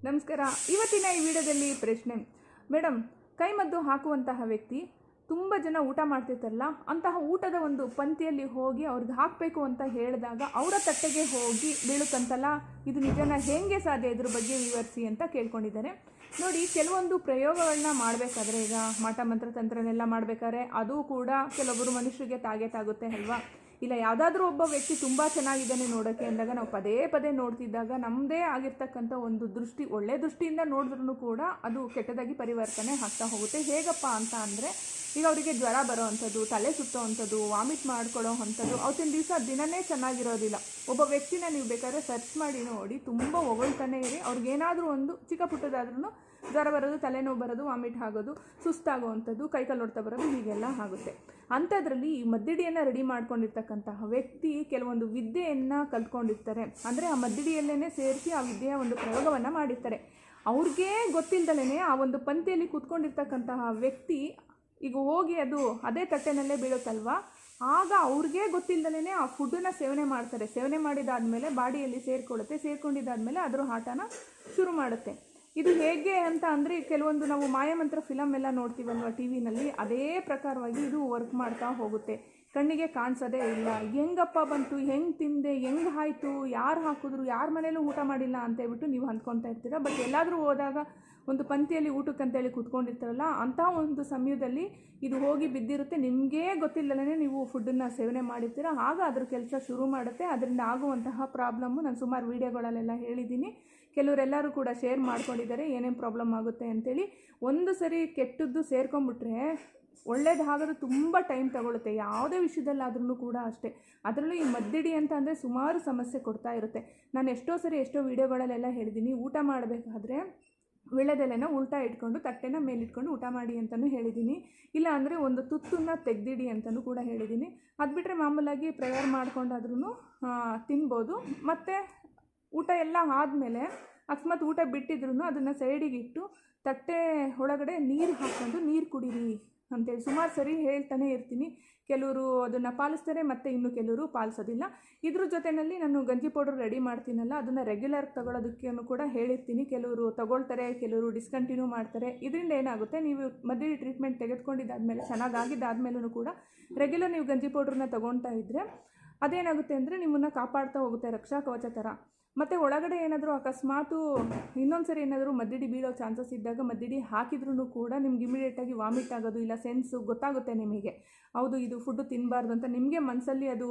ನಮಸ್ಕಾರ. ಇವತ್ತಿನ ಈ ವಿಡಿಯೋದಲ್ಲಿ ಪ್ರಶ್ನೆ, ಮೇಡಮ್, ಕೈಮದ್ದು ಹಾಕುವಂತಹ ವ್ಯಕ್ತಿ ತುಂಬ ಜನ ಊಟ ಮಾಡ್ತಿರ್ತಾರಲ್ಲ, ಅಂತಹ ಊಟದ ಒಂದು ಪಂಕ್ತಿಯಲ್ಲಿ ಹೋಗಿ ಅವ್ರಿಗೆ ಹಾಕಬೇಕು ಅಂತ ಹೇಳಿದಾಗ ಅವರ ತಟ್ಟೆಗೆ ಹೋಗಿ ಬೀಳುತ್ತಂತಲ್ಲ, ಇದು ನಿಜನ? ಹೇಗೆ ಸಾಧ್ಯ? ಇದ್ರ ಬಗ್ಗೆ ವಿವರಿಸಿ ಅಂತ ಕೇಳ್ಕೊಂಡಿದ್ದಾರೆ. ನೋಡಿ, ಕೆಲವೊಂದು ಪ್ರಯೋಗಗಳನ್ನ ಮಾಡಬೇಕಾದ್ರೆ, ಈಗ ಮಾಟ ಮಂತ್ರ ತಂತ್ರನೆಲ್ಲ ಮಾಡಬೇಕಾದ್ರೆ ಅದು ಕೂಡ ಕೆಲವೊಬ್ಬರು ಮನುಷ್ಯರಿಗೆ ತಾಗುತ್ತೆ ಅಲ್ವಾ? ಇಲ್ಲ, ಯಾವುದಾದ್ರೂ ಒಬ್ಬ ವ್ಯಕ್ತಿ ತುಂಬ ಚೆನ್ನಾಗಿದ್ದಾನೆ ನೋಡೋಕ್ಕೆ ಅಂದಾಗ ನಾವು ಪದೇ ಪದೇ ನೋಡ್ತಿದ್ದಾಗ ನಮ್ಮದೇ ಆಗಿರ್ತಕ್ಕಂಥ ಒಂದು ದೃಷ್ಟಿ, ಒಳ್ಳೆ ದೃಷ್ಟಿಯಿಂದ ನೋಡಿದ್ರೂ ಕೂಡ ಅದು ಕೆಟ್ಟದಾಗಿ ಪರಿವರ್ತನೆ ಆಗ್ತಾ ಹೋಗುತ್ತೆ. ಹೇಗಪ್ಪ ಅಂತ ಅಂದರೆ, ಈಗ ಅವರಿಗೆ ಜ್ವರ ಬರೋ ಅಂಥದ್ದು, ತಲೆ ಸುತ್ತೋ ಅಂಥದ್ದು, ವಾಮಿಟ್ ಮಾಡ್ಕೊಳ್ಳೋ ಅಂಥದ್ದು, ಅವತ್ತಿನ ದಿವಸ ದಿನವೇ ಚೆನ್ನಾಗಿರೋದಿಲ್ಲ. ಒಬ್ಬ ವ್ಯಕ್ತಿನ ನೀವು ಬೇಕಾದ್ರೆ ಸರ್ಚ್ ಮಾಡಿ ನೋಡಿ, ತುಂಬ ಹೊಗಳ್ತಾನೆ ಇರಿ, ಅವ್ರಿಗೇನಾದರೂ ಒಂದು ಚಿಕ್ಕ ಪುಟ್ಟದಾದ್ರೂ ಜ್ವರ ಬರೋದು, ತಲೆನೋವು ಬರೋದು, ವಾಮಿಟ್ ಆಗೋದು, ಸುಸ್ತಾಗುವಂಥದ್ದು, ಕೈಕಾಲು ಹೊಡ್ತಾ ಬರೋದು, ಹೀಗೆಲ್ಲ ಆಗುತ್ತೆ. ಅಂಥದ್ರಲ್ಲಿ ಈ ಮದ್ದಿಡಿಯನ್ನು ರೆಡಿ ಮಾಡ್ಕೊಂಡಿರ್ತಕ್ಕಂತಹ ವ್ಯಕ್ತಿ ಕೆಲವೊಂದು ವಿದ್ಯೆಯನ್ನು ಕಲ್ತ್ಕೊಂಡಿರ್ತಾರೆ. ಅಂದರೆ ಆ ಮದ್ದಿಡಿಯಲ್ಲೇ ಸೇರಿಸಿ ಆ ವಿದ್ಯೆಯ ಒಂದು ಪ್ರಯೋಗವನ್ನು ಮಾಡಿರ್ತಾರೆ. ಅವ್ರಿಗೇ ಗೊತ್ತಿಲ್ಲದಲೇ ಆ ಒಂದು ಪಂಕ್ತಿಯಲ್ಲಿ ಕೂತ್ಕೊಂಡಿರ್ತಕ್ಕಂತಹ ವ್ಯಕ್ತಿ ಈಗ ಹೋಗಿ ಅದು ಅದೇ ತಟ್ಟೆನಲ್ಲೇ ಬೀಳುತ್ತಲ್ವ, ಆಗ ಅವ್ರಿಗೆ ಗೊತ್ತಿಲ್ಲದಲೇ ಆ ಫುಡ್ಡನ್ನು ಸೇವನೆ ಮಾಡ್ತಾರೆ. ಸೇವನೆ ಮಾಡಿದಾದಮೇಲೆ ಬಾಡಿಯಲ್ಲಿ ಸೇರ್ಕೊಂಡಿದ್ದಾದಮೇಲೆ ಅದರ ಆಟನ ಶುರು ಮಾಡುತ್ತೆ. ಇದು ಹೇಗೆ ಅಂತ ಅಂದರೆ, ಕೆಲವೊಂದು ನಾವು ಮಾಯಮಂತ್ರ ಫಿಲಮ್ ಎಲ್ಲ ನೋಡ್ತೀವಲ್ವ ಟಿ ವಿನಲ್ಲಿ, ಅದೇ ಪ್ರಕಾರವಾಗಿ ಇದು ವರ್ಕ್ ಮಾಡ್ತಾ ಹೋಗುತ್ತೆ. ಕಣ್ಣಿಗೆ ಕಾಣಿಸೋದೇ ಇಲ್ಲ, ಹೆಂಗಪ್ಪ ಬಂತು, ಹೆಂಗೆ ತಿಂದೆ, ಹೆಂಗೆ ಆಯಿತು, ಯಾರು ಹಾಕಿದ್ರು, ಯಾರ ಮನೇಲೂ ಊಟ ಮಾಡಿಲ್ಲ ಅಂತೇಳ್ಬಿಟ್ಟು ನೀವು ಅಂದ್ಕೊತಾ ಇರ್ತೀರ. ಬಟ್ ಎಲ್ಲಾದರೂ ಹೋದಾಗ ಒಂದು ಪಂಕ್ತಿಯಲ್ಲಿ ಊಟಕ್ಕಂತೇಳಿ ಕೂತ್ಕೊಂಡಿರ್ತಾರಲ್ಲ, ಅಂಥ ಒಂದು ಸಮಯದಲ್ಲಿ ಇದು ಹೋಗಿ ಬಿದ್ದಿರುತ್ತೆ. ನಿಮಗೇ ಗೊತ್ತಿಲ್ಲದೇ ನೀವು ಫುಡ್ಡನ್ನು ಸೇವನೆ ಮಾಡಿರ್ತೀರ. ಆಗ ಅದ್ರ ಕೆಲಸ ಶುರು ಮಾಡುತ್ತೆ. ಅದರಿಂದ ಆಗುವಂತಹ ಪ್ರಾಬ್ಲಮ್ಮು ನಾನು ಸುಮಾರು ವೀಡಿಯೋಗಳಲ್ಲೆಲ್ಲ ಹೇಳಿದ್ದೀನಿ. ಕೆಲವರೆಲ್ಲರೂ ಕೂಡ ಶೇರ್ ಮಾಡ್ಕೊಂಡಿದ್ದಾರೆ ಏನೇನು ಪ್ರಾಬ್ಲಮ್ ಆಗುತ್ತೆ ಅಂತೇಳಿ. ಒಂದು ಸರಿ ಕೆಟ್ಟದ್ದು ಸೇರ್ಕೊಂಡ್ಬಿಟ್ರೆ ಒಳ್ಳೇದಾಗೋದು ತುಂಬ ಟೈಮ್ ತಗೊಳುತ್ತೆ, ಯಾವುದೇ ವಿಷಯದಲ್ಲಾದ್ರೂ ಕೂಡ ಅಷ್ಟೇ. ಅದರಲ್ಲೂ ಈ ಮದ್ದಿಡಿ ಅಂತ ಅಂದರೆ ಸುಮಾರು ಸಮಸ್ಯೆ ಕೊಡ್ತಾ ಇರುತ್ತೆ. ನಾನು ಎಷ್ಟೋ ವೀಡಿಯೋಗಳಲ್ಲೆಲ್ಲ ಹೇಳಿದ್ದೀನಿ, ಊಟ ಮಾಡಬೇಕಾದ್ರೆ ವೀಳ್ಯದೆಲೆನ ಉಲ್ಟಾ ಇಟ್ಕೊಂಡು ತಟ್ಟೆನ ಮೇಲಿಟ್ಕೊಂಡು ಊಟ ಮಾಡಿ ಅಂತಲೂ ಹೇಳಿದ್ದೀನಿ. ಇಲ್ಲ ಅಂದರೆ ಒಂದು ತುತ್ತನ್ನು ತೆಗೆದಿಡಿ ಅಂತಲೂ ಕೂಡ ಹೇಳಿದ್ದೀನಿ. ಅದು ಬಿಟ್ಟರೆ ಮಾಮೂಲಾಗಿ ಪ್ರೇಯರ್ ಮಾಡ್ಕೊಂಡಾದ್ರೂ ತಿನ್ಬೋದು. ಮತ್ತು ಊಟ ಎಲ್ಲ ಆದಮೇಲೆ ಅಕಸ್ಮಾತ್ ಊಟ ಬಿಟ್ಟಿದ್ರೂ ಅದನ್ನು ಸೈಡಿಗೆ ಇಟ್ಟು ತಟ್ಟೆ ಒಳಗಡೆ ನೀರು ಹಾಕ್ಕೊಂಡು ನೀರು ಕುಡೀರಿ ಅಂತೇಳಿ ಸುಮಾರು ಸರಿ ಹೇಳ್ತಾನೆ ಇರ್ತೀನಿ. ಕೆಲವರು ಅದನ್ನು ಪಾಲಿಸ್ತಾರೆ, ಮತ್ತು ಇನ್ನು ಕೆಲವರು ಪಾಲಿಸೋದಿಲ್ಲ. ಇದ್ರ ಜೊತೆಯಲ್ಲಿ ನಾನು ಗಂಜಿ ಪೌಡರ್ ರೆಡಿ ಮಾಡ್ತೀನಲ್ಲ, ಅದನ್ನು ರೆಗ್ಯುಲರ್ ತಗೊಳ್ಳೋದಕ್ಕೂ ಕೂಡ ಹೇಳಿರ್ತೀನಿ. ಕೆಲವರು ತಗೊಳ್ತಾರೆ, ಕೆಲವರು ಡಿಸ್ಕಂಟಿನ್ಯೂ ಮಾಡ್ತಾರೆ. ಇದರಿಂದ ಏನಾಗುತ್ತೆ, ನೀವು ಮದ್ದಿಡಿ ಟ್ರೀಟ್ಮೆಂಟ್ ತೆಗೆದುಕೊಂಡಿದ್ದಾದಮೇಲೆ, ಚೆನ್ನಾಗಾಗಿದ್ದಾದಮೇಲೂ ಕೂಡ ರೆಗ್ಯುಲರ್ ನೀವು ಗಂಜಿ ಪೌಡ್ರನ್ನ ತೊಗೊಳ್ತಾ ಇದ್ದರೆ ಅದೇನಾಗುತ್ತೆ ಅಂದರೆ ನಿಮ್ಮನ್ನು ಕಾಪಾಡ್ತಾ ಹೋಗುತ್ತೆ, ರಕ್ಷಾ ಕವಚ ಥರ. ಮತ್ತು ಒಳಗಡೆ ಏನಾದರೂ ಅಕಸ್ಮಾತು ಇನ್ನೊಂದು ಸರಿ ಏನಾದರೂ ಮದ್ದಿಡಿ ಬೀಳೋ ಚಾನ್ಸಸ್ ಇದ್ದಾಗ ಮದ್ದಿಡಿ ಹಾಕಿದ್ರೂ ಕೂಡ ನಿಮ್ಗೆ ಇಮಿಡಿಯೇಟಾಗಿ ವಾಮಿಟ್ ಆಗೋದು, ಇಲ್ಲ ಸೆನ್ಸು ಗೊತ್ತಾಗುತ್ತೆ ನಿಮಗೆ, ಹೌದು ಇದು ಫುಡ್ಡು ತಿನ್ನಬಾರ್ದು ಅಂತ ನಿಮಗೆ ಮನಸ್ಸಲ್ಲಿ ಅದು